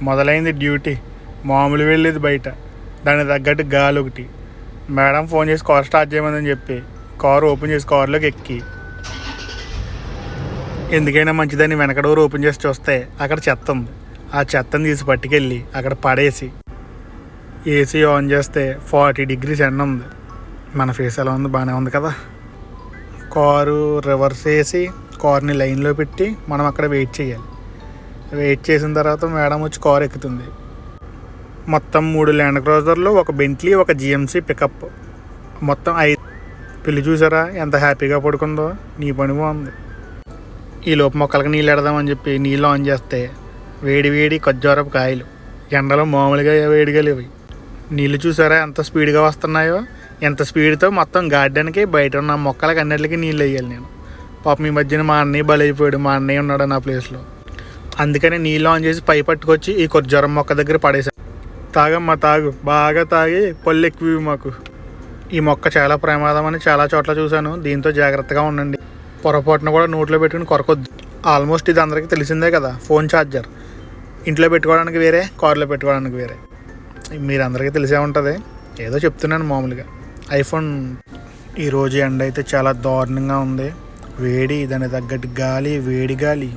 మొదలైంది డ్యూటీ. మామూలు వెళ్ళేది బయట, దానికి తగ్గట్టు గాలి ఒకటి. మేడం ఫోన్ చేసి కార్ స్టార్ట్ చేయమని చెప్పి కారు ఓపెన్ చేసి కారులోకి ఎక్కి ఎందుకైనా మంచిదని వెనక డోర్ ఓపెన్ చేసి చూస్తే అక్కడ చెత్త ఉంది. ఆ చెత్తని తీసి పట్టుకెళ్ళి అక్కడ పడేసి ఏసీ ఆన్ చేస్తే 40 degrees ఎండ ఉంది. మన ఫేస్ ఎలా ఉంది? బాగానే ఉంది కదా. కారు రివర్స్ వేసి కార్ని లైన్లో పెట్టి మనం అక్కడ వెయిట్ చేయాలి. వెయిట్ చేసిన తర్వాత మేడం వచ్చి కారు ఎక్కుతుంది. మొత్తం 3 ల్యాండ్ క్రూజర్లు, ఒక బెంట్లీ, ఒక జిఎంసీ పికప్, మొత్తం 5. పిల్లి చూసారా ఎంత హ్యాపీగా పడుకుందో? నీ పని బాగుంది. ఈ లోపు మొక్కలకి నీళ్ళు ఎడదామని చెప్పి నీళ్ళు ఆన్ చేస్తే వేడి వేడి ఖర్జూరపు కాయలు. ఎండలో మామూలుగా వేడిగా లేవు. నీళ్ళు చూసారా ఎంత స్పీడ్గా వస్తున్నాయో? ఎంత స్పీడ్తో మొత్తం గార్డెన్కి బయట ఉన్న మొక్కలకి అన్నిటికీ నీళ్ళు వేయాలి నేను. పాపం ఈ మధ్యన మా అన్నయ్య బలైపోయాడు. మా అన్నయ్య ఉన్నాడు నా ప్లేస్లో. అందుకని నీళ్ళు ఆన్ చేసి పై పట్టుకొచ్చి ఈ ఖర్జూరం మొక్క దగ్గర పడేసాను. తాగమ్మా తాగు, బాగా తాగి పళ్ళు ఎక్కువ మాకు. ఈ మొక్క చాలా ప్రమాదం అని చాలా చోట్ల చూశాను. దీంతో జాగ్రత్తగా ఉండండి. పొరపాటున కూడా నోట్లో పెట్టుకుని కొరకొద్దు. ఆల్మోస్ట్ ఇది అందరికీ తెలిసిందే కదా. ఫోన్ ఛార్జర్ ఇంట్లో పెట్టుకోవడానికి వేరే, కారులో పెట్టుకోవడానికి వేరే. మీరు అందరికీ తెలిసే ఉంటుంది. ఏదో చెప్తున్నాను మామూలుగా. ఐఫోన్. ఈరోజు ఎండ అయితే చాలా దారుణంగా ఉంది. వేడి, దానికి తగ్గట్టు గాలి, వేడి గాలి.